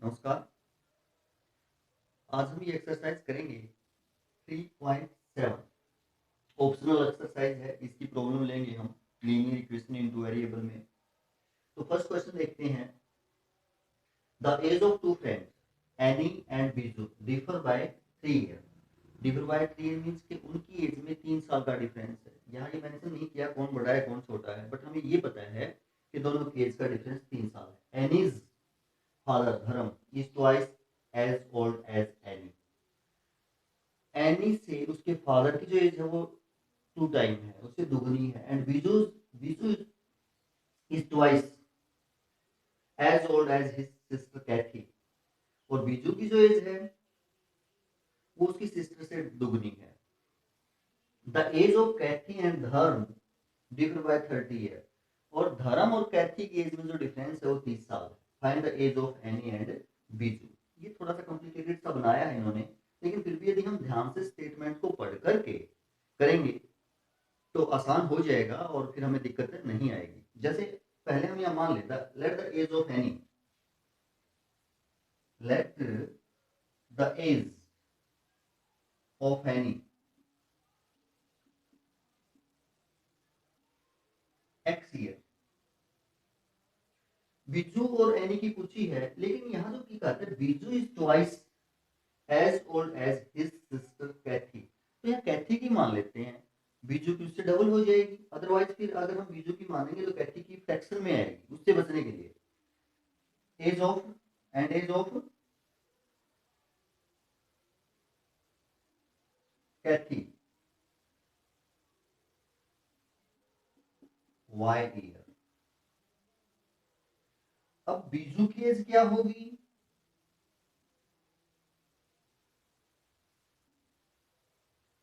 नमस्कार। आज हम ये एक्सरसाइज करेंगे 3.7 ऑप्शनल एक्सरसाइज है। इसकी प्रॉब्लम लेंगे हम लीनियर इक्वेशन इनटू वेरिएबल में। तो फर्स्ट क्वेश्चन देखते हैं। The age of two friends Annie and Biju differ by 3 year. Differ by 3 year means कि उनकी एज में 3 साल का डिफरेंस है। यहाँ ये मेंशन नहीं किया कौन बड़ा है कौन छोटा है, बट हमें ये पता है कि दोनों की एज का डिफरेंस 3 साल है। Annie's father Dharam is twice as old as Annie. Annie से उसके फादर की जो एज है वो 2 टाइम है, उससे दुगनी है। And Biju Biju is twice as old as his sister Kathy. और बीजू की जो एज है वो उसकी सिस्टर से दुगनी है। The age of Cathy and Dharam differ by 30 year. और धर्म और कैथी की एज में जो डिफरेंस है वो 30 साल है। Find the age of Annie and Biju. ये थोड़ा सा कॉम्प्लिकेटेड सा बनाया है इन्होंने, लेकिन फिर भी यदि हम ध्यान से स्टेटमेंट को पढ़ करके करेंगे तो आसान हो जाएगा और फिर हमें दिक्कत नहीं आएगी। जैसे पहले हम यह मान लेते let the age of Annie, let the age of Annie x year. Biju और एनी की पूछी है, लेकिन यहाँ जो की कहते हैं Biju is twice as old as his sister Kathy. तो यहाँ कैथी की मान लेते हैं, बीजू की उससे डबल हो जाएगी। अदरवाइज फिर अगर हम बीजू की मानेंगे तो कैथी की फ्रैक्शन में आएगी। उससे बचने के लिए age of and age of Cathy y year. अब बीजू की एज क्या होगी?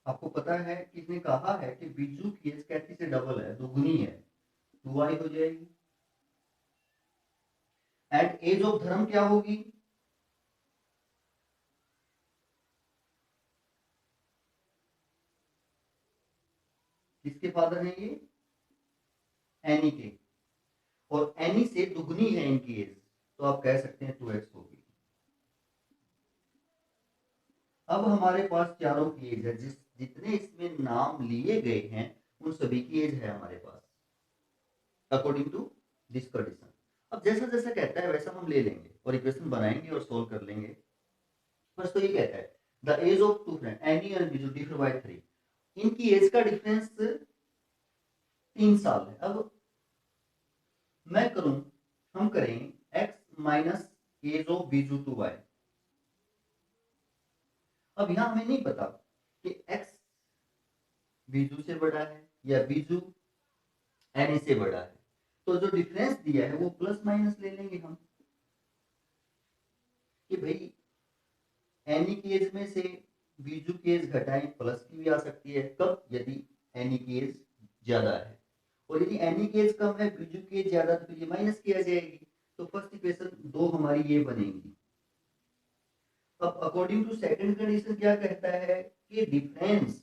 आपको पता है किसने कहा है कि बीजू की एज कैथी से डबल है, दुगनी है, 2y हो जाएगी। एंड एज ऑफ धर्म क्या होगी? किसके फादर हैं ये? एनी के। और एनी से दुगनी है इनकी एज, तो आप कह सकते हैं 2x होगी। अब हमारे पास चारों की एज है, जितने इसमें नाम लिए गए हैं उन सभी की एज है हमारे पास अकॉर्डिंग टू दिस कंडीशन। अब जैसा जैसा कहता है वैसा हम ले लेंगे और इक्वेशन बनाएंगे और सोल्व कर लेंगे। बस तो ये कहता है the age of two friend Annie and Biju differ by 3। इनकी एज का डिफरेंस 3 साल है। अब मैं करूं, हम करें x minus age of Biju to y। अब यहां हमें नहीं पता कि x बीजू से बड़ा है या बीजू एनी से बड़ा है, तो जो डिफरेंस दिया है वो प्लस माइनस ले लेंगे हम कि भाई एनी की एज में से बीजू की एज घटाएं, प्लस की भी आ सकती है। कब? यदि एनी की एज ज्यादा है, और यदि एनी की एज कम है बीजू की एज ज्यादा, तो ये माइनस किया जाएगी। तो फर्स्ट इक्वेशन दो हमारी ये बनेगी। अब अकॉर्डिंग टू सेकंड कंडीशन क्या कहता है कि डिफरेंस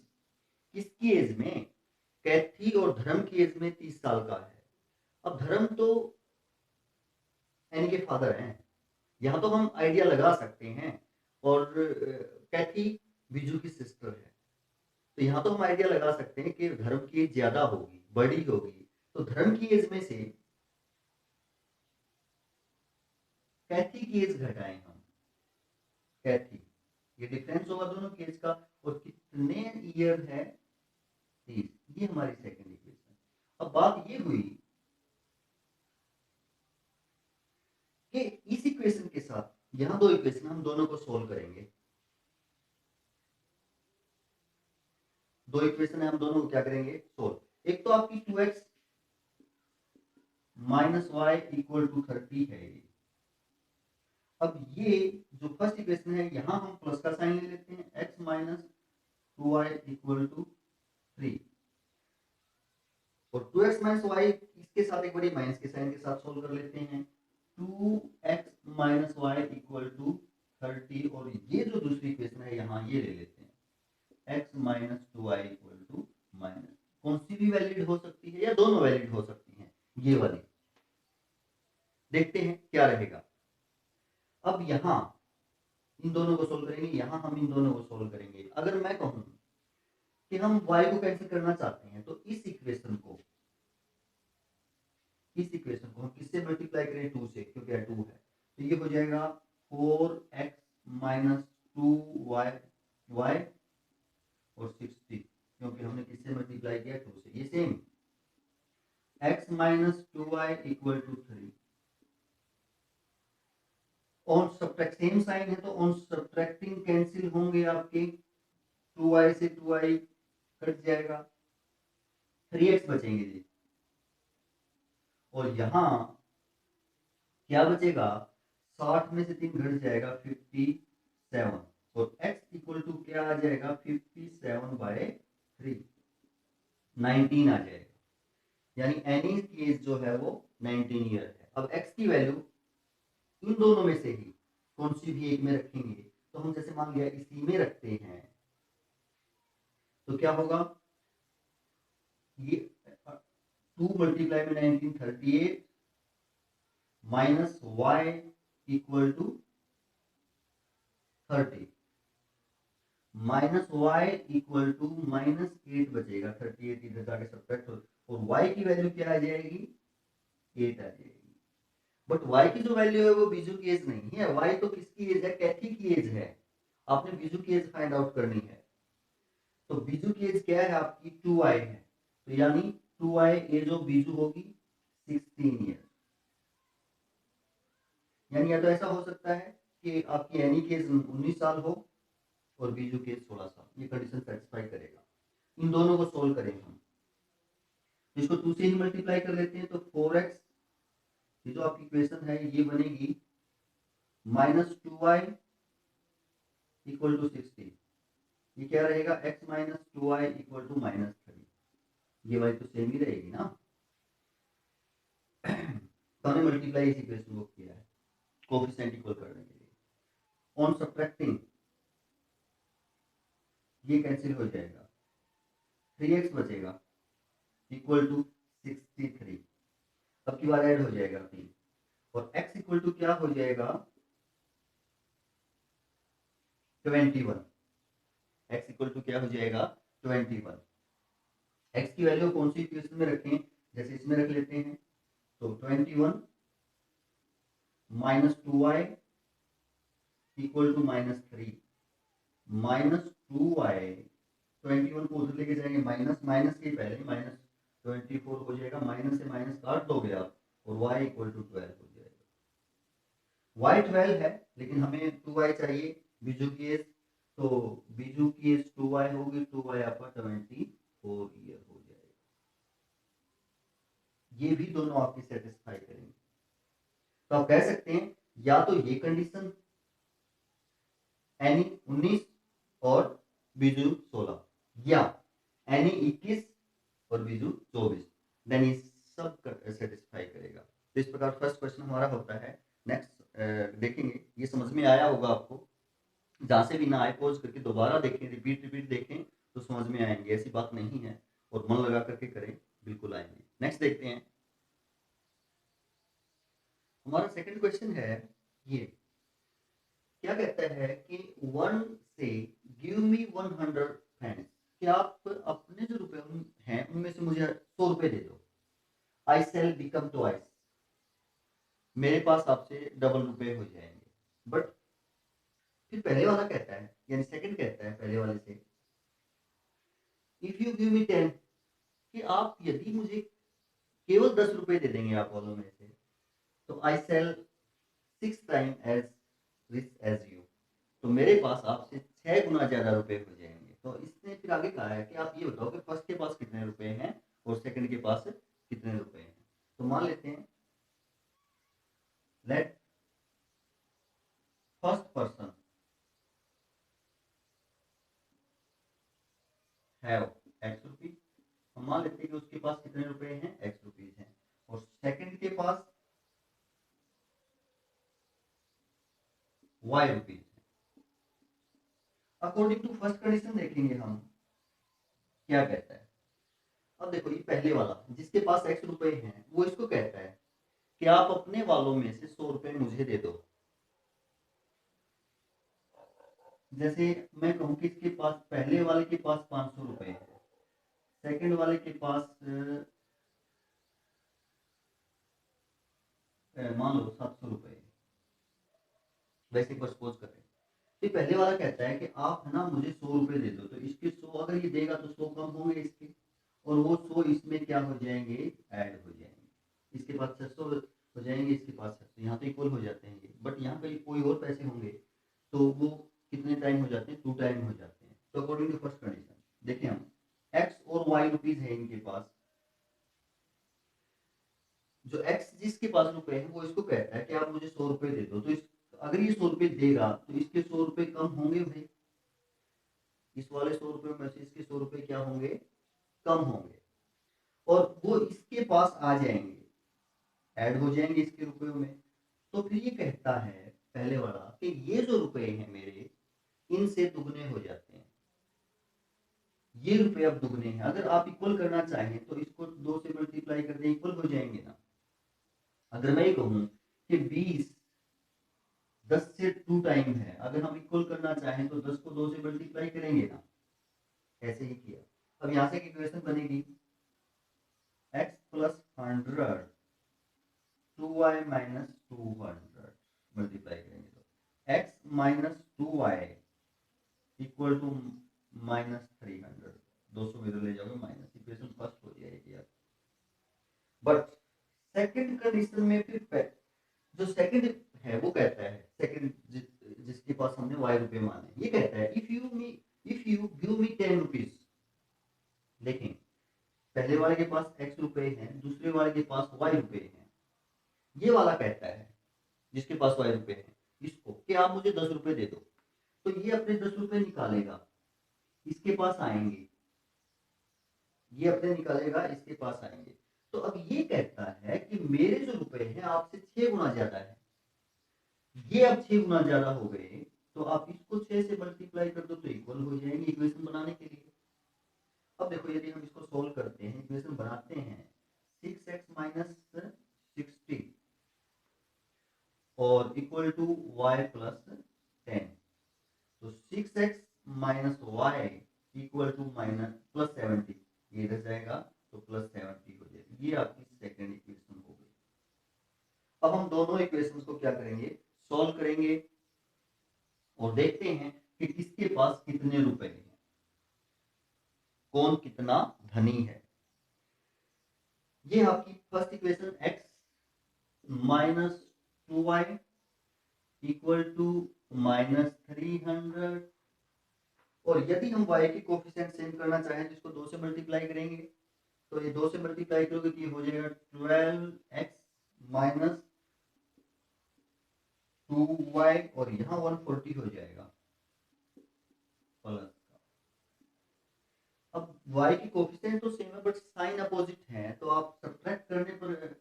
किसकी एज में? कैथी और धर्म की एज में 30 साल का है। अब धर्म तो एनी के फादर हैं, यहां तो हम आइडिया लगा सकते हैं। और कैथी बीजू की सिस्टर है, तो यहाँ तो हम आइडिया लगा सकते हैं कि धर्म की एज ज्यादा होगी, बड़ी होगी। तो धर्म की एज में से कैथी की एज घटाएं हम। कैथी, ये डिफरेंस होगा दोनों की एज का, और कितने ईयर है? 30। ये हमारी सेकंड इक्वेशन। अब बात ये हुई कि इस इक्वेशन के साथ यहाँ दो इक्वेशन हम दोनों को सोल्व करेंगे। दो इक्वेशन है, हम दोनों को क्या करेंगे? सोल्व। एक तो आपकी 2x minus y equal to 30 है ये। अब ये जो फर्स्ट इक्वेशन है यहां हम प्लस का साइन ले लेते हैं, x minus 2y equal to 3। और 2x माइनस वाई इसके साथ एक बड़ी माइनस के साइन के साथ सोल्व कर लेते हैं। 2x minus y equal to 30। और ये जो दूसरी इक्वेशन है यहाँ ये ले लेते हैं, x minus 2y equal to minus. कौन सी भी वैलिड हो सकती है या दोनों वैलिड हो सकती हैं? ये वाली। देखते हैं क्या रहेगा। अब यहाँ इन दोनों को सोल्व करेंगे, यहाँ हम इन दोनों को सोल्व करेंगे। अगर मैं कहूँ कि हम y को कैंसिल करना चाहते हैं तो इस इक्वेशन को हम किससे मल्टीप्लाई करें? 2 से, क्योंकि 2 है। तो ये हो जाएगा 4x माइनस 2y और 60, क्योंकि हमने किससे मल्टीप्लाई किया? 2 से। ये same x minus 2y equal to 3। On subtract same sign है तो ऑन सब्ट्रैक्टिंग कैंसिल होंगे आपके, 2y से 2y कट जाएगा, 3x बचेंगे जी। और यहाँ क्या बचेगा? 60 में से 3 घट जाएगा, 57, और x इक्वल टू क्या आ जाएगा? 57/3, 19 आ जाएगा। यानी एनी की एज जो है वो 19 ईयर है। अब x की वैल्यू इन दोनों में से ही कौन सी भी एक में रखेंगे, तो हम जैसे मान लिया इसी में रखते हैं, तो क्या होगा? ये 2 मल्टीप्लाई में 19, 38 minus y equal to 30, minus y equal to -8 बचेगा, 38 इधर जाके सब्ट्रैक्ट हो, और y की वैल्यू क्या आ जाएगी? 8 आ जाएगी। बट y की जो वैल्यू है वो बीजू की एज नहीं है। y तो किसकी एज है? कैथी की एज है। आपने बीजू की एज फाइंड आउट करनी है। तो बीजू की एज क्या है आपकी? 2y है। तो यानी 2y एज ऑफ बीजू होगी 16 ईयर। यानी या तो ऐसा हो सकता है कि आपकी एनी की एज 19 साल हो और बीजू की एज 16 साल। ये कंडीशन सेटिस्फाई करेगा। इन दोनों को सोल्व करेंगे हम। इसको 2 से ही मल्टीप्लाई कर लेते हैं, तो 4x, ये जो आपकी इक्वेशन है ये बनेगी माइनस 2y इक्वल टू 60। ये क्या रहेगा? x minus 2y equal to -3। ये वाली तो सेम ही रहेगी ना। तो हमने मल्टीप्लाई इस इक्वेशन को किया है कोफिशिएंट इक्वल करने के लिए। ऑन सब्ट्रैक्टिंग ये कैंसिल हो जाएगा, 3x बचेगा इक्वल टू 63। अब की बार ऐड हो जाएगा 3, और x इक्वल टू क्या हो जाएगा? 21। x इक्वल टू क्या हो जाएगा? 21। x की वैल्यू कौन सी इक्वेशन में रखें? जैसे इसमें रख लेते हैं, तो 21 minus 2y equal to -3, minus 2y, 21 को उधर लेके जाएंगे, माइनस के पहले -24 हो जाएगा, माइनस से माइनस काट दोगे आप, और y इक्वल टू 12 हो जाएगा। y 12 है, लेकिन हमें 2y चाहिए बीजू की एज, तो बीजू की एज 2y होगी, 2y आपका 24 ईयर हो जाएगा। ये भी दोनों आपकी सेटिस्फाई करेंगे। तो आप कह सकते हैं या तो ये कंडीशन एनी 19 और बीजू 16, या एनी 21 और बीजू 24, देन ये सब सेटिस्फाई करेगा। तो इस प्रकार फर्स्ट क्वेश्चन हमारा होता है। नेक्स्ट देखेंगे, ये समझ में आया होगा आपको। जहां से भी ना आए पॉज करके दोबारा देखें, रिपीट देखें तो समझ में आएंगे। ऐसी बात नहीं है, और मन लगा करके करें, बिल्कुल आएंगे। नेक्स्ट देखते हैं, हमारा सेकंड क्वेश्चन है ये। क्या कहता है कि 1 से गिव मी 100 फ्रेंड्स, कि आप अपने जो रुपए हैं उनमें से मुझे 100 रुपए दे दो। आई सेल बिकम ट्वाइस, मेरे पास आपसे डबल रुपए हो जाएंगे। बट फिर पहले वाला कहता है, यानी सेकंड कहता है पहले वाले से, इफ यू गिव मी 10, कि आप यदि मुझे केवल 10 रुपए दे देंगे आप वालों में से, तो I sell 6 time as rich as you, तो मेरे पास आपसे 6 गुना ज्यादा रुपए हो जाएंगे। तो इसने फिर आगे कहा है कि आप ये बताओ कि फर्स्ट के पास कितने रुपए हैं और सेकंड के पास कितने रुपए हैं। तो मान लेते हैं, let first person have x rupees, हम मान लेते हैं कि उसके पास कितने रुपए हैं? x रुपीज हैं। और सेकंड के पास y रुपीज है। अकॉर्डिंग टू फर्स्ट कंडीशन देखेंगे हम क्या कहता है। अब देखो, ये पहले वाला जिसके पास x रुपए हैं वो इसको कहता है कि आप अपने वालों में से 100 रुपए मुझे दे दो। जैसे मैं कहूँ कि इसके पास, पहले वाले के पास 500 रुपए है, सेकंड वाले के पास मान लो 700 रुपए, वैसे बस सपोज कर रहे हैं। तो पहले वाला कहता है कि आप है ना मुझे 100 रुपए दे दो, तो इसके 100 अगर ये देगा तो 100 कम होंगे इसके, और वो 100 इसमें क्या हो जाएंगे, ऐड हो जाएंगे। इसके पास 600 हो जाएंगे, इसके पास 600, यहाँ तो इक्वल हो जाते हैं ये, बट यहाँ पे कोई और पैसे होंगे तो वो कितने टाइम हो जाते हैं, 2 टाइम हो जाते हैं। तो अकॉर्डिंग टू फर्स्ट कंडीशन देखिए हम, एक्स और वाई रुपीज है इनके पास, जो एक्स जिसके पास रुपए है वो इसको कहता है कि आप मुझे 100 रुपए दे दो, तो इस अगर ये 100 रुपए देगा तो इसके 100 रुपए कम होंगे भाई, इस वाले 100 रुपए में से इसके 100 रुपए क्या होंगे, कम होंगे, और वो इसके पास आ जाएंगे, ऐड हो जाएंगे इसके रुपयों में। तो फिर ये कहता है पहले वाला कि ये जो रुपए हैं मेरे, इनसे दुगने हो जाते हैं, ये रुपए अब दुगने हैं। अगर आप इक्वल करना चाहें तो इसको 2 से मल्टीप्लाई कर दें, इक्वल हो जाएंगे ना। अगर मैं ये कहूँ कि 20 10 से 2 टाइम है, अगर हम इक्वल करना चाहें तो 10 को 2 से मल्टीप्लाई करेंगे ना, ऐसे ही किया। अब यहाँ से इक्वेशन बनेगी x plus 100 2y minus 200, multiply करेंगे तो x minus 2y equal to minus 300, 200 इधर ले जाओगे माइनस, इक्वेशन फर्स्ट हो जाएगी यार। बट सेकंड कंडीशन में फिर जो सेकंड है वो कहता है, सेकंड जिसके पास हमने y रुपए माने, ये कहता है if you give me 10 rupees. देखें पहले वाले के पास x रुपए हैं, दूसरे वाले के पास y रुपए हैं, ये वाला कहता है जिसके पास y रुपए हैं इसको कि आप मुझे 10 रुपए दे दो, तो ये अपने 10 रुपए निकालेगा, इसके पास आएंगे, ये अपने निकालेगा, इसके पास आएंगे। तो अब ये कहता है कि मेरे जो रुपए हैं आपसे 6 गुना ज्यादा है, ये अब 6 गुना ज्यादा हो गए, तो आप इसको 6 से मल्टीप्लाई कर दो तो इक्वल हो जाएंगे इक्वेशन बनाने के लिए। अब देखो यदि हम इसको सोल्व करते हैं, इक्वेशन बनाते हैं, 6x माइनस 60 और इक्वल टू y प्लस 10, तो 6x minus y equal to minus plus 70, ये रह जाएगा तो प्लस 70 हो जाएगी। ये आपकी सेकेंड इक्वेशन हो गई। अब हम दोनों इक्वेशंस को क्या करेंगे, सॉल्व करेंगे और देखते हैं कि किसके पास कितने रुपए हैं, कौन कितना धनी है। ये आपकी first equation x minus 2y equal to minus 300, और यदि हम y के कोफिशिएंट सेम करना चाहें तो इसको 2 से मल्टीप्लाई करेंगे, तो ये 2 से मल्टीप्लाई करोगे तो ये हो जाएगा 12x माइनस 2y, और यहाँ 140 हो जाएगा प्लस का। अब y की कोफिशिएंट तो सेम है बट साइन अपोजिट है, तो आप सब्ट्रैक्ट करने पर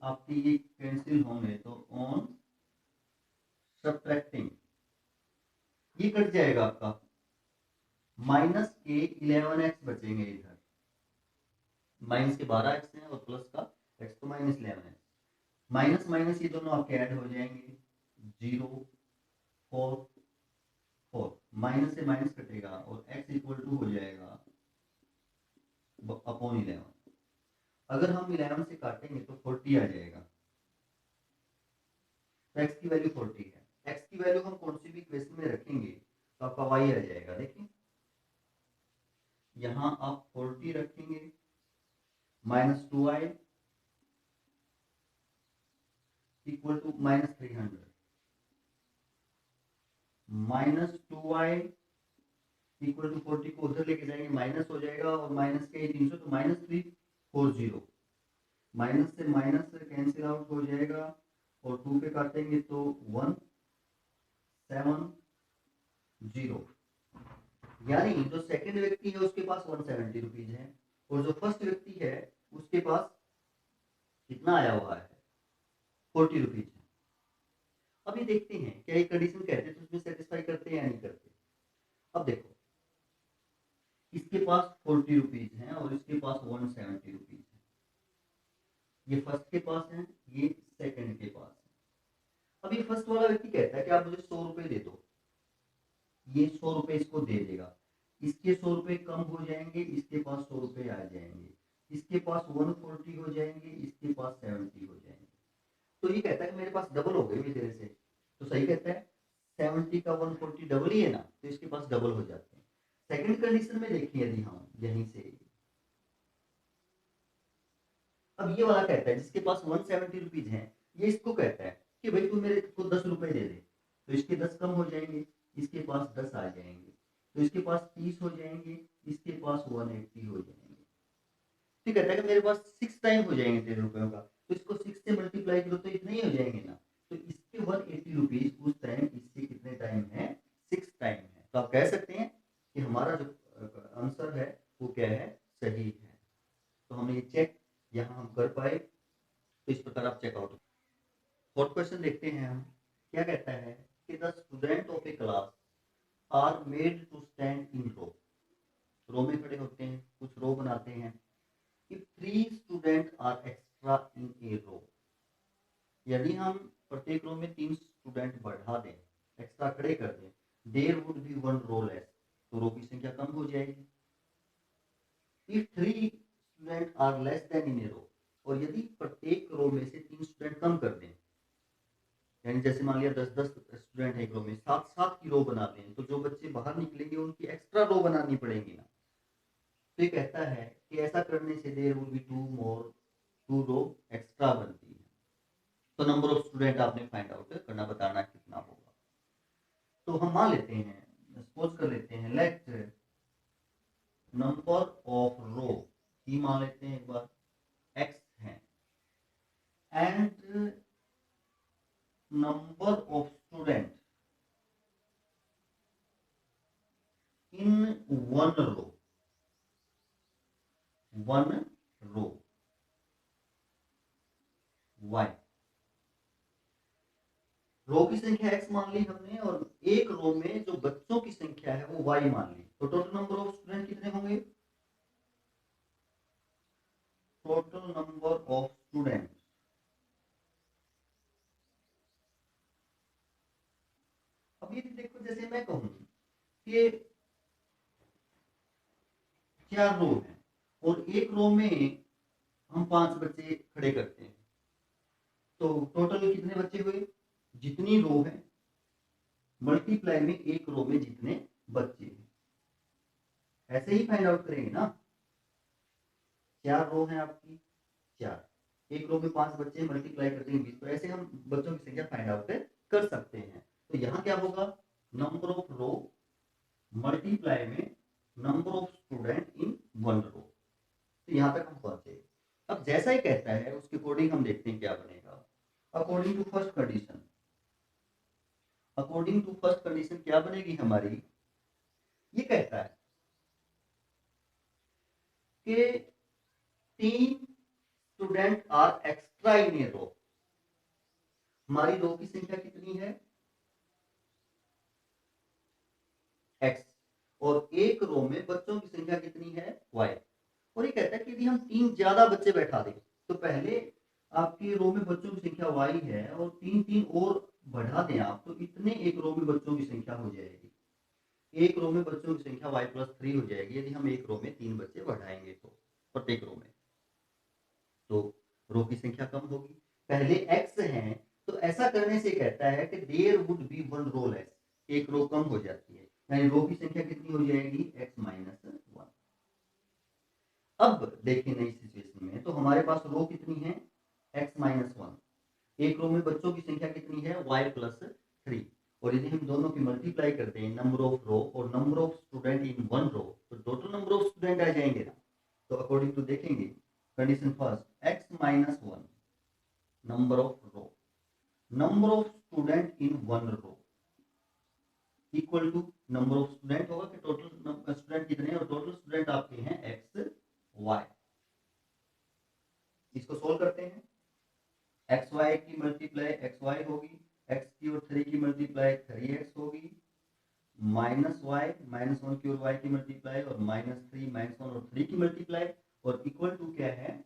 आपकी ये कैंसिल होंगे, तो ऑन सब्ट्रैक्टिंग ये कट जाएगा आपका, माइनस के 11x बचेंगे, इधर माइनस के 12x हैं और प्लस का x तो माइनस 11x, माइनस माइनस ये दोनों आपके ऐड हो जाएंगे, 0 4 4, माइनस से माइनस कटेगा और x इक्वल टू हो जाएगा अपॉन 11। अगर हम 11 से काटेंगे तो 40 आ जाएगा, तो x की वैल्यू 40 है। x की वैल्यू हम कौन सी भी इक्वेशन में रखेंगे तो आपका y आ जाएगा। देखिए यहाँ आप 40 रखेंगे, minus 2y equal to minus 300, minus 2y equal to 40 को उधर लेके जाएंगे, माइनस हो जाएगा, और माइनस के 300 तो माइनस 340, माइनस से माइनस कैंसिल आउट हो जाएगा, और 2 पे काटेंगे तो 170, यानी जो सेकंड व्यक्ति है उसके पास 170 रुपीज है, और जो फर्स्ट व्यक्ति है उसके पास कितना आया हुआ है, 40 रुपीज है। अभी देखते हैं क्या ये कंडीशन कहते हैं तो उसमें सेटिस्फाई करते हैं या नहीं करते। अब देखो इसके पास 40 रुपीज है और इसके पास 170 रुपीज है, ये फर्स्ट के पास है, ये सेकंड के पास है। अब ये फर्स्ट वाला व्यक्ति कहता है कि आप मुझे 100 रुपए दे दो, ये 100 रुपए इसको दे देगा, इसके 100 रुपए कम हो जाएंगे, इसके पास 100 रुपए आ जाएंगे, इसके पास 140 हो जाएंगे, इसके पास 70 हो जाएंगे। तो ये कहता है कि मेरे पास डबल हो गए इस तरह से, तो सही कहता है 70 का 140 डबल ही है ना, तो इसके पास डबल हो जाते हैं। सेकंड कंडीशन में देखिए यदि हम यहीं से, अब ये वाला कहता है जिसके पास 170 रुपीज है, ये इसको कहता है कि भाई तू मेरे को 10 रुपए दे दे, तो इसके 10 कम हो जाएंगे, इसके पास 10 आ जाएंगे, तो इसके पास 30 हो जाएंगे, इसके पास 180 हो जाएंगे। तो कहता है कि मेरे पास 6 टाइम हो जाएंगे तेरे रुपयों का, तो इसको 6 से मल्टीप्लाई करो तो इतने ही हो जाएंगे ना, तो इसके 180 रुपीज उस टाइम, इससे कितने टाइम है, 6 टाइम है। तो आप कह सकते हैं कि हमारा जो आंसर है वो क्या है, सही है। तो हमने ये चेक यहाँ हम कर पाए, तो इस प्रकार आप चेकआउट। फोर्थ क्वेश्चन देखते हैं हम, क्या कहता है कि the student of a class are made to stand in row में खड़े होते हैं, कुछ रो बनाते हैं। If 3 student are extra in a row, यदि हम प्रत्येक रो में 3 स्टूडेंट बढ़ा दें, एक्स्ट्रा खड़े कर दें, there would be 1 row less, तो रो की संख्या कम हो जाएगी। If 3 student are less than in a row, और यदि प्रत्येक रो में से 3 स्टूडेंट कम कर दें, यानी जैसे मान लिया 10-10 स्टूडेंट है एक रो में, 7-7 की रो बना दें, तो जो बच्चे बाहर निकलेंगे उनकी एक्स्ट्रा रो बनानी पड़ेगी ना। तो ये कहता है कि ऐसा करने से there will be 2 row extra बनती है। तो नंबर ऑफ स्टूडेंट आपने फाइंड आउट करना, बताना कितना होगा। तो हम मान लेते हैं, सपोज कर लेते हैं, लेट नंबर ऑफ रो ही मान लेते हैं एक बार, x है, and number of student in one row y, रो की संख्या x मान ली हमने, और एक रो में जो बच्चों की संख्या है वो y मान ली, तो टोटल नंबर ऑफ स्टूडेंट कितने होंगे, टोटल नंबर ऑफ स्टूडेंट, अब ये देखो जैसे मैं कहूं कि 4 रो है और एक रो में हम 5 बच्चे खड़े करते हैं, तो टोटल कितने बच्चे हुए, जितनी रो है मल्टीप्लाई में एक रो में जितने बच्चे हैं, ऐसे ही फाइंड आउट करेंगे ना। 4 रो है आपकी, 4, एक रो में 5 बच्चे मल्टीप्लाई करते हैं 20, तो ऐसे हम बच्चों की संख्या फाइंड आउट कर सकते हैं। तो यहाँ क्या होगा, नंबर ऑफ रो मल्टीप्लाई में number of student in 1 row. तो यहाँ तक हम पहुंचे। अब जैसा ही कहता है उसके अकॉर्डिंग हम देखते हैं क्या बनेगा। According to first condition, according to first condition क्या बनेगी हमारी, ये कहता है कि 3 student are extra in a row, हमारी रो की संख्या कितनी है x, और एक रो में बच्चों की संख्या कितनी है y, और ये कहता है कि यदि हम 3 ज्यादा बच्चे बैठा दें, तो पहले आपकी रो में बच्चों की संख्या y है और 3 और बढ़ा दें आप, तो इतने एक रो में बच्चों की संख्या हो जाएगी, एक रो में बच्चों की संख्या y+3 हो जाएगी यदि हम एक रो में 3 बच्चे बढ़ाएंगे, तो प्रत्येक रो में, तो रो की संख्या कम होगी। पहले x है, तो ऐसा करने से कहता है कि there would be 1 row less, एक रो कम हो जाती है, यानी रो की संख्या कितनी हो जाएगी, x-1। अब देखिए नई सिचुएशन में, तो हमारे पास रो कितनी है, x-1, एक रो में बच्चों की संख्या कितनी है, y+3, और यदि हम दोनों की मल्टीप्लाई करते हैं, नंबर ऑफ रो और number of student in 1 row, तो टोटल नंबर ऑफ स्टूडेंट आ जाएंगे ना। तो अकॉर्डिंग टू देखेंगे condition first, x-1 number of row, number of student in 1 row equal to number of student होगा कि टोटल स्टूडेंट कितने, और टोटल स्टूडेंट आपके हैं x y। इसको सोल्व करते हैं, एक्स वाई की मल्टीप्लाई एक्स वाई होगी, x की और 3 की मल्टीप्लाई 3x होगी, -y-1 की और y की मल्टीप्लाई, और -3 -1 और 3 की मल्टीप्लाई, और इक्वल टू क्या है,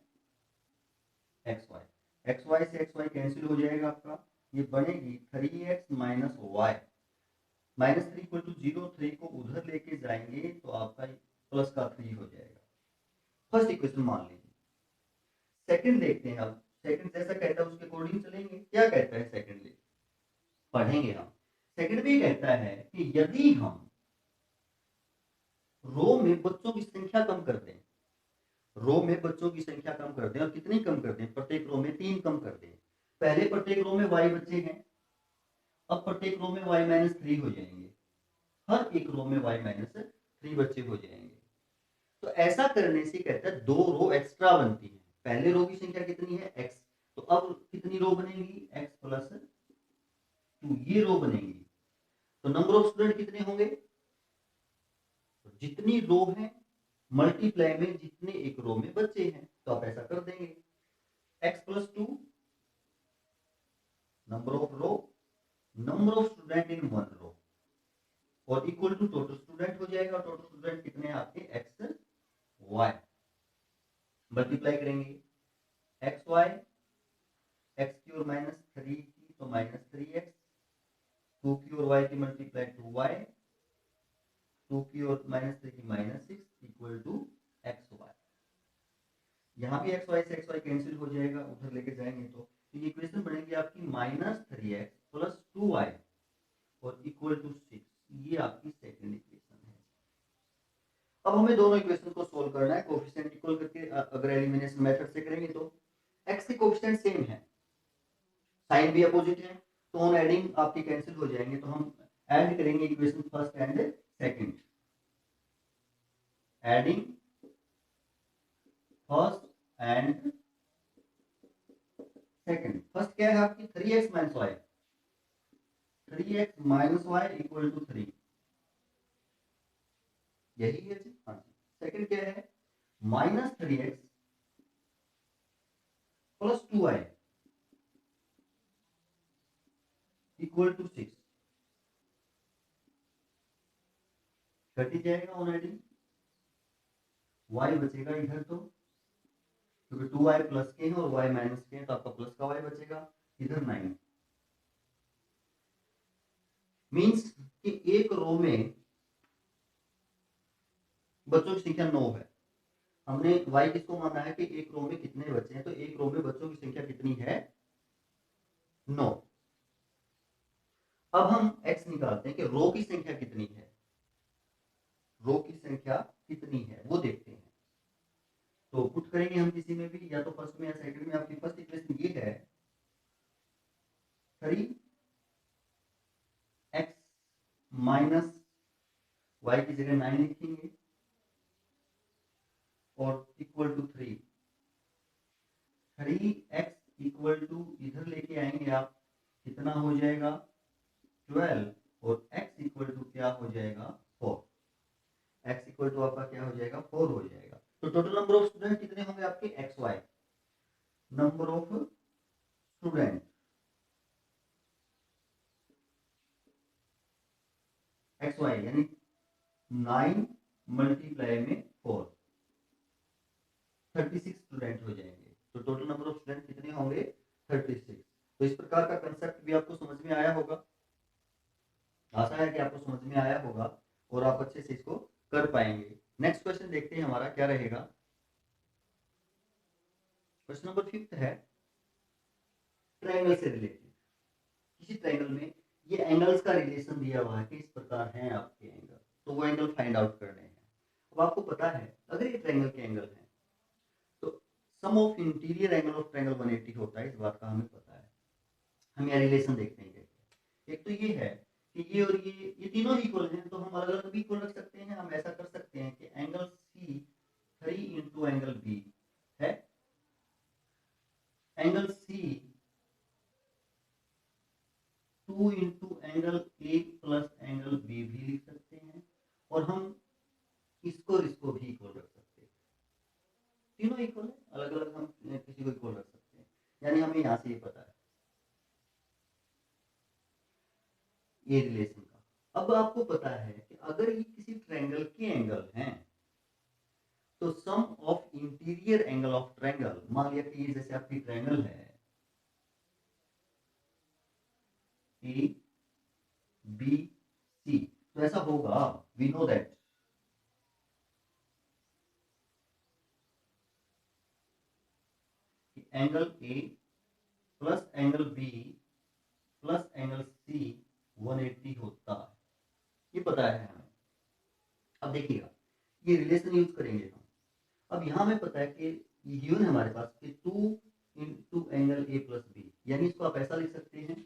एक्स वाई से एक्स वाई कैंसिल हो जाएगा आपका, ये बनेगी 3x - y -3 इक्वल टू 0, 3 को उधर लेके जाएंगे तो आपका प्लस का 3 हो जाएगा। फर्स्ट इक्वेशन मान लीजिए। सेकंड देखते हैं अब। सेकंड जैसा कहता है उसके अकॉर्डिंग चलेंगे। क्या कहता है सेकंड पढ़ेंगे हम। सेकंड में कहता है कि यदि हम रो में बच्चों की संख्या कम कर दें, रो में बच्चों की संख्या कम कर दें, और कितनी कम कर दें, प्रत्येक रो में 3 कम कर दें। पहले प्रत्येक रो में y बच्चे हैं, अब प्रत्येक रो में y-3 हो जाएंगे। हर एक रो में y-3 बच्चे हो जाएंगे। तो ऐसा करने से कहता है 2 रो एक्स्ट्रा बनती है। पहले रो की संख्या कितनी है x, तो अब कितनी रो बनेगी x प्लस 2, ये रो बनेगी। तो नंबर ऑफ स्टूडेंट कितने होंगे, तो जितनी रो है मल्टीप्लाई में जितने एक रो में बच्चे हैं, तो आप ऐसा कर देंगे x plus 2 number of row, number of student in one row, और इक्वल टू टोटल स्टूडेंट हो जाएगा। टोटल स्टूडेंट कितने हैं आपके x y, मल्टीप्लाई करेंगे x y, x की ओर -3 की तो -3x, 2 की ओर y की मल्टीप्लाई 2y, 2 की ओर -3 की -6 इक्वल टू xy। यहाँ भी xy से xy कैंसिल हो जाएगा, उधर लेके जाएंगे तो ये इक्वेशन बनेगी आपकी -3x प्लस 2y और इक्वल टू 6। ये आपकी सेकंड इक्वेशन है। अब हमें दोनों इक्वेशन को सोल्व करना है। कोएफिशिएंट इक्वल करके अगर एलिमिनेशन मेथड से करेंगे तो x के कोएफिशिएंट सेम है, साइन भी अपोजिट है, तो ऑन एडिंग आपके कैंसिल हो जाएंगे। तो हम ऐड करेंगे equation first and second. Adding first and second. First क्या है आपकी 3x minus y, 3x minus y equal to 3, यही है जी। हाँ जी। सेकंड क्या है -3x plus 2y equal to 6, cut ही जाएगा ऑन एडिंग, y बचेगा इधर, तो क्योंकि 2y प्लस के हैं और y माइनस के हैं तो आपका प्लस का y बचेगा इधर 9। मींस कि एक रो में बच्चों की संख्या 9 है। हमने y किसको माना है कि एक रो में कितने बच्चे हैं, तो एक रो में बच्चों की संख्या कितनी है 9। अब हम x निकालते हैं कि रो की संख्या कितनी है, रो की संख्या कितनी है वो देखते हैं। तो पुट करेंगे हम किसी में भी, या तो फर्स्ट में या सेकंड में। आपकी फर्स्ट इक्वेशन ये है 3x माइनस y की जगह 9 लिखेंगे और equal to 3, 3x equal to इधर लेके आएंगे आप, कितना हो जाएगा 12, और x इक्वल टू क्या हो जाएगा 4। x इक्वल टू आपका क्या हो जाएगा 4 हो जाएगा। तो टोटल नंबर ऑफ स्टूडेंट कितने होंगे आपके xy, number of student xy यानी 9 मल्टीप्लाई में 4, 36 स्टूडेंट हो जाएंगे। तो टोटल नंबर ऑफ स्टूडेंट कितने होंगे 36। तो इस प्रकार का कंसेप्ट भी आपको समझ में आया होगा, आशा है कि आपको समझ में आया होगा और आप अच्छे से इसको कर पाएंगे। नेक्स्ट क्वेश्चन देखते हैं हमारा क्या रहेगा। क्वेश्चन नंबर 5 है ट्रायंगल से रिलेटेड। किसी ट्रायंगल में ये एंगल्स का रिलेशन दिया हुआ है कि इस प्रकार हैं आपके एंगल, तो वो एंगल फाइंड आउट करने हैं। अब आपको पता है अगर ये ट्रायंगल के एंगल हैं तो sum of interior angle of triangle 180 होता है, इस बात का हमें पता है। हम यह रिलेशन देखते हैं कैसे। एक तो ये है कि ये और ये तीनों इक्वल हैं, तो हम अलग अलग भी इक्वल रख सकते हैं। हम ऐसा कर सकते हैं कि angle C 3 into angle B है, angle C 2 into angle A plus angle B भी लिख सकते हैं, और हम इसको और इसको भी इक्वल रख सकते हैं। तीनों इक्वल है, अलग अलग हम किसी को इक्वल रख सकते हैं। यानी हमें यहाँ से ये पता है ये रिलेशन का। अब आपको पता है कि अगर ये किसी ट्रायंगल के एंगल हैं तो sum of interior angle of triangle, मान लिया कि ये जैसे आपकी ट्रायंगल है ए बी सी, तो ऐसा होगा, we know that angle A plus angle B plus angle C 180 होता है, ये पता है हमें। अब देखिएगा ये रिलेशन यूज करेंगे हम। अब यहाँ हमें पता है कि गिवन है हमारे पास कि 2 into angle A plus B, यानी इसको आप ऐसा लिख सकते हैं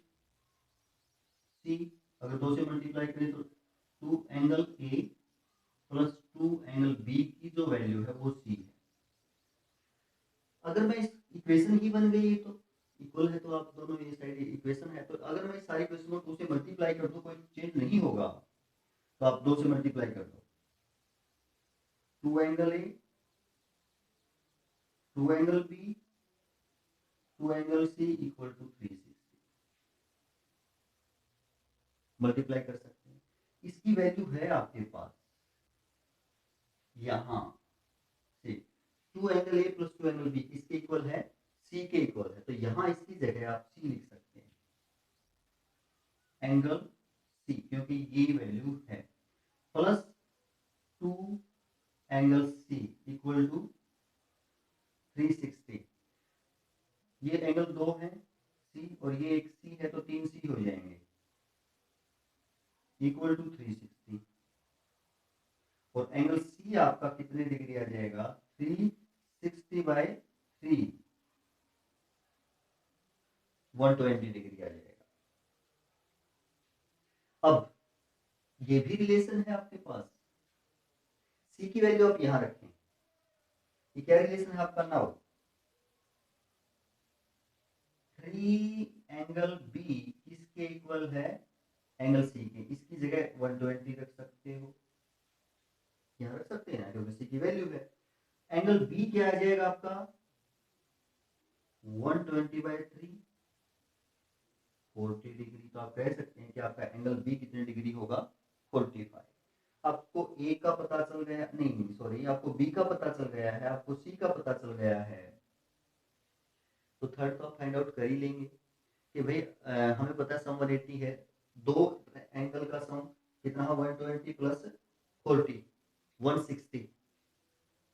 सी, अगर 2 से मल्टीप्लाई करें तो 2 angle A plus 2 angle B की जो वैल्यू है वो सी है। अगर मैं इस इक्वेशन ही बन गई तो इक्वल है, तो आप दोनों ये साइड इक्वेशन है, तो अगर मैं इस सारी इक्वेशन को 2 से मल्टीप्लाई कर दूं कोई चेंज नहीं होगा, तो आप 2 से मल्टीप्लाई कर दो, 2 angle A 2 angle B 2 angle C equal to 360, multiply कर सकते हैं। इसकी वैल्यू है आपके पास यहां से 2 angle A plus 2 angle B इसके इक्वल है, सी के इक्वल है, तो यहां इसकी जगह आप सी लिख सकते हैं, एंगल सी, क्योंकि ये वैल्यू है, plus 2 angle C equal to 360। ये एंगल 2 है सी और ये एक सी है, तो 3 सी हो जाएंगे इक्वल टू 360, और एंगल सी आपका कितने डिग्री आ जाएगा, 360 बाय 3 120 डिग्री आ जाएगा। अब ये भी रिलेशन है आपके पास, सी की वैल्यू आप यहां रखें, ये क्या रिलेशन है आपका, नाउ 3 एंगल बी किसके इक्वल है, एंगल सी के, इसकी जगह 120 रख सकते हो, यहां रख सकते हैं क्योंकि सी की वैल्यू है। एंगल बी क्या आ जाएगा आपका 120 बाय 3 40 डिग्री, तो आप कह सकते हैं कि आपका एंगल बी कितने डिग्री होगा 45। आपको ए का पता चल गया, नहीं सॉरी, आपको बी का पता चल गया है, आपको सी का पता चल गया है, तो थर्ड तो आप फाइंड आउट कर ही लेंगे कि भाई हमें पता है सम 180 है, दो एंगल का सम कितना है 120 प्लस 40 160,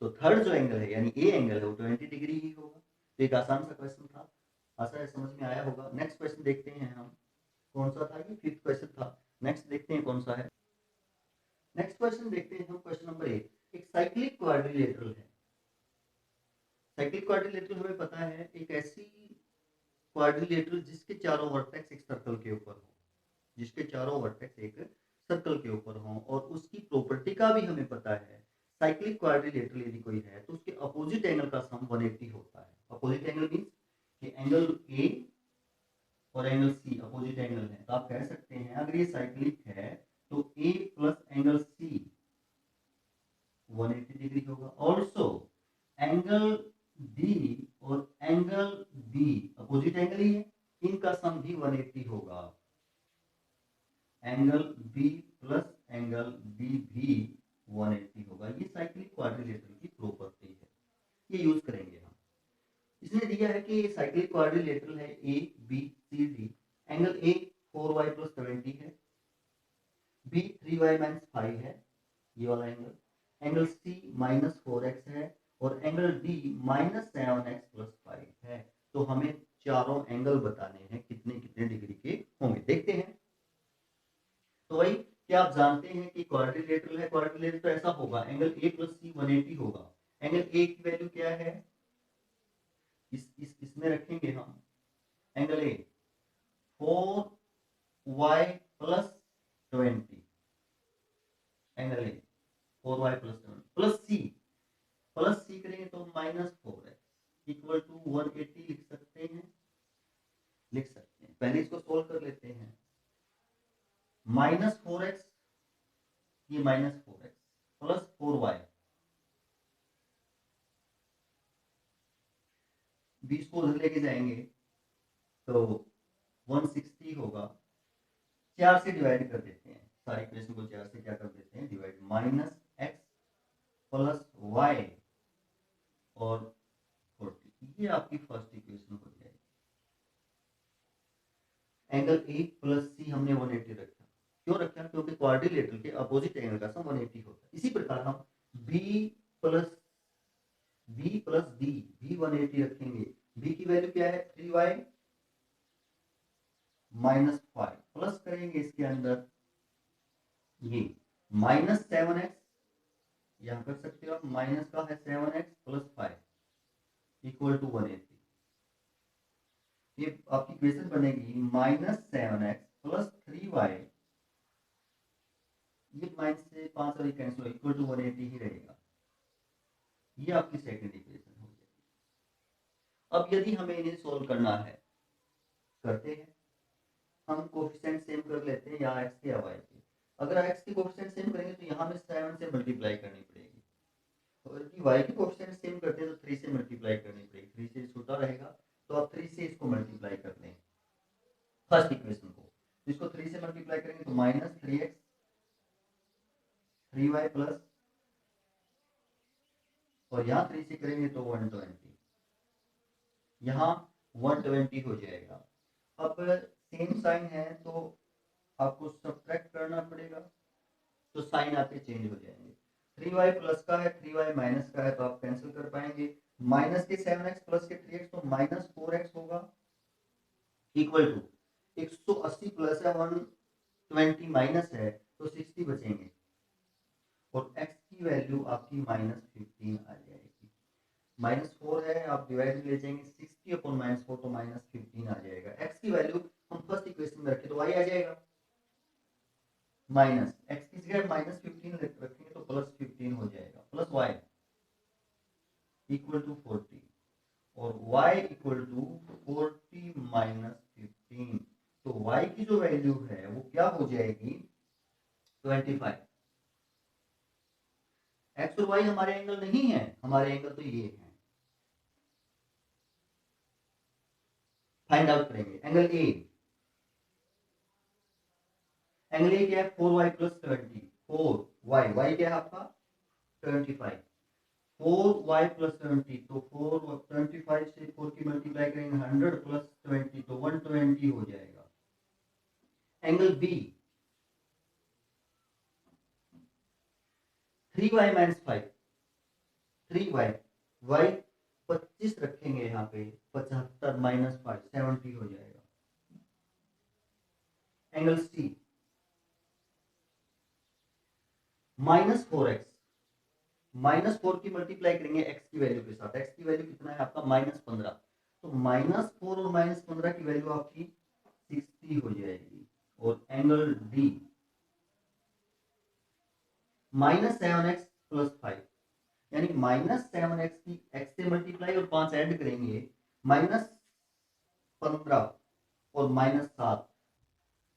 तो थर्ड जो एंगल है यानी ए एंगल है वो 20 डिग्री ही होगा। तो एक आसान सा क्वेश्चन था, आशा है समझ में आया होगा। नेक्स्ट क्वेश्चन देखते हैं हम, कौन सा था, ये 5th क्वेश्चन था। नेक्स्ट देखते हैं कौन सा है। नेक्स्ट क्वेश्चन देखते हैं हम, क्वेश्चन नंबर 8, एक साइक्लिक क्वाड्रिलेटरल है। साइक्लिक क्वाड्रिलेटरल हमें पता है एक ऐसी क्वाड्रिलेटरल जिसके चारों वर्टेक्स एक सर्कल के ऊपर हो, जिसके चारों वर्टेक्स एक सर्कल के ऊपर हो, और उसकी प्रॉपर्टी का भी हमें पता है, साइक्लिक क्वाड्रिलेटरल यदि कोई है तो उसके अपोजिट एंगल का सम 180 होता है। अपोजिट एंगल मींस कि एंगल ए और एंगल सी अपोजिट एंगल है, तो आप कह सकते हैं अगर ये साइक्लिक है तो A plus angle C 180 degree होगा। ऑल्सो एंगल डी और एंगल बी अपोजिट एंगल ही है, इनका सम भी 180 होगा। Angle B plus angle B भी 180 होगा। ये साइक्लिक क्वाड्रिलेटरल की प्रॉपर्टी है, ये यूज करेंगे हम। इसने दिया है कि साइक्लिक क्वाड्रिलेटरल है A B C D, angle A 4y plus 70 है, बी 3y माइनस 5 है, ये वाला angle, angle C minus 4x है, और angle D minus 7x plus 5 है। तो हमें चारों एंगल बताने हैं कितने कितने डिग्री के होंगे, देखते हैं। तो भाई क्या आप जानते हैं कि क्वाड्रिलेटरल है, क्वाड्रिलेटरल तो ऐसा होगा एंगल ए प्लस सी 180 होगा। एंगल ए की वैल्यू क्या है, इसमें रखेंगे हम, angle A 4y plus 20, angle A 4y plus 20 plus C करेंगे तो माइनस 4x इक्वल टू 180 लिख सकते हैं, लिख सकते हैं। पहले इसको सोल्व कर लेते हैं, माइनस 4x, ये माइनस 4x प्लस 4y, 20 को उधर लेके जाएंगे तो 160 होगा। 4 से डिवाइड कर देते हैं, सारी इक्वेशन को 4 से क्या कर देते हैं divide, minus x plus y और 40, ये आपकी फर्स्ट इक्वेशन हो जाएगी। एंगल ए प्लस सी हमने 180 रखा, क्यों रखा, क्योंकि क्वाड्रिलेटरल के अपोजिट एंगल का सम 180 होता है। इसी प्रकार हम b प्लस डी भी 180 रखेंगे। b की वैल्यू क्या है 3y माइनस 5 प्लस करेंगे इसके अंदर ये माइनस 7x, यहां कर सकते हो आप, माइनस का है 7x प्लस 5 इक्वल टू 180। ये आपकी इक्वेशन बनेगी माइनस 7x प्लस 3y, ये माइनस से 5 और कैंसिल इक्वल टू 180 ही रहेगा। ये आपकी सेकंड इक्वेशन हो जाएगी। अब यदि हमें इन्हें सोल्व करना है, करते हैं हम कोफिशिएंट सेम कर लेते हैं, या x के या y के। अगर x के कोफिशिएंट सेम करेंगे तो यहाँ में 7 से मल्टीप्लाई करनी पड़ेगी, और यदि y के कोफिशिएंट सेम करते हैं तो 3 से मल्टीप्लाई करनी पड़ेगी। 3 से छोटा रहेगा तो आप 3 से इसको मल्टीप्लाई कर लें फर्स्ट इक्वेशन को। इसको 3 से मल्टीप्लाई करेंगे तो माइनस 3x 3y प्लस, और यहाँ 3 से करेंगे तो 120, यहाँ 120 हो जाएगा। अब सेम साइन है तो आपको सब्ट्रैक्ट करना पड़ेगा, तो साइन आपके चेंज हो जाएंगे। 3y प्लस का है 3y माइनस का है तो आप कैंसिल कर पाएंगे। माइनस के 7x प्लस के 3x तो माइनस 4x होगा इक्वल टू 180 प्लस है 120 माइनस है तो 60 बचेंगे, और x की वैल्यू आपकी माइनस 15 आ जाएगी। माइनस 4 है, आप डिवाइड ले जाएंगे 60 अपॉन माइनस 4 तो माइनस 15 आ जाएगा। x की वैल्यू हम फर्स्ट इक्वेशन में रखें तो y आ जाएगा माइनस, x की जगह माइनस 15 रखेंगे तो प्लस 15 हो जाएगा, प्लस y इक्वल टू 40 और y इक्वल टू 40 माइनस 15। तो y की जो वैल्यू है वो क्या हो जाएगी 25। x और y हमारे एंगल नहीं है, हमारे एंगल तो ये है। फाइंड आउट करेंगे एंगल ए। एंगल ए क्या है 4y प्लस 20, 4y, y क्या है आपका 25, 4y प्लस 20 तो 25 से 4 की मल्टीप्लाई करेंगे 100 प्लस 20 तो 120 हो जाएगा। Angle B 3y minus 5, 3y, y 25 रखेंगे यहाँ पे 75 माइनस 5 70 हो जाएगा। Angle C minus 4x, minus 4 की मल्टीप्लाई करेंगे x की वैल्यू के साथ। x की वैल्यू कितना है आपका माइनस 15, तो माइनस 4 और माइनस 15 की वैल्यू आपकी 60 हो जाएगी। और angle D minus 7x plus 5, यानी माइनस 7x की x से मल्टीप्लाई और 5 ऐड करेंगे, माइनस 15 और माइनस 7,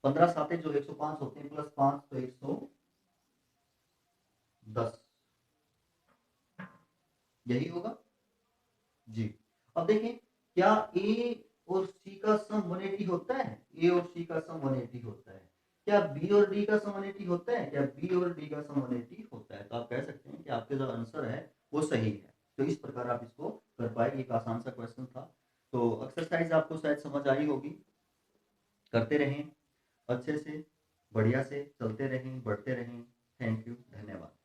15 साथ जो 105 होते हैं प्लस 5 तो 110, यही होगा जी। अब देखें क्या a और c का सम 180 होता है, a और c का सम 180 होता है। क्या b और d का सम 180 होता है, क्या b और d का सम 180 होता है। तो आप कह सकते हैं कि आपके जो आंसर है वो सही है। तो इस प्रकार आप इसको कर पाए, एक आसान सा क्वेश्चन था। तो एक्सरसाइज आपको शायद समझ आई होगी, करते रहें अच्छे से, बढ़िया से चलते रहें, बढ़ते रहें। थैंक यू, धन्यवाद।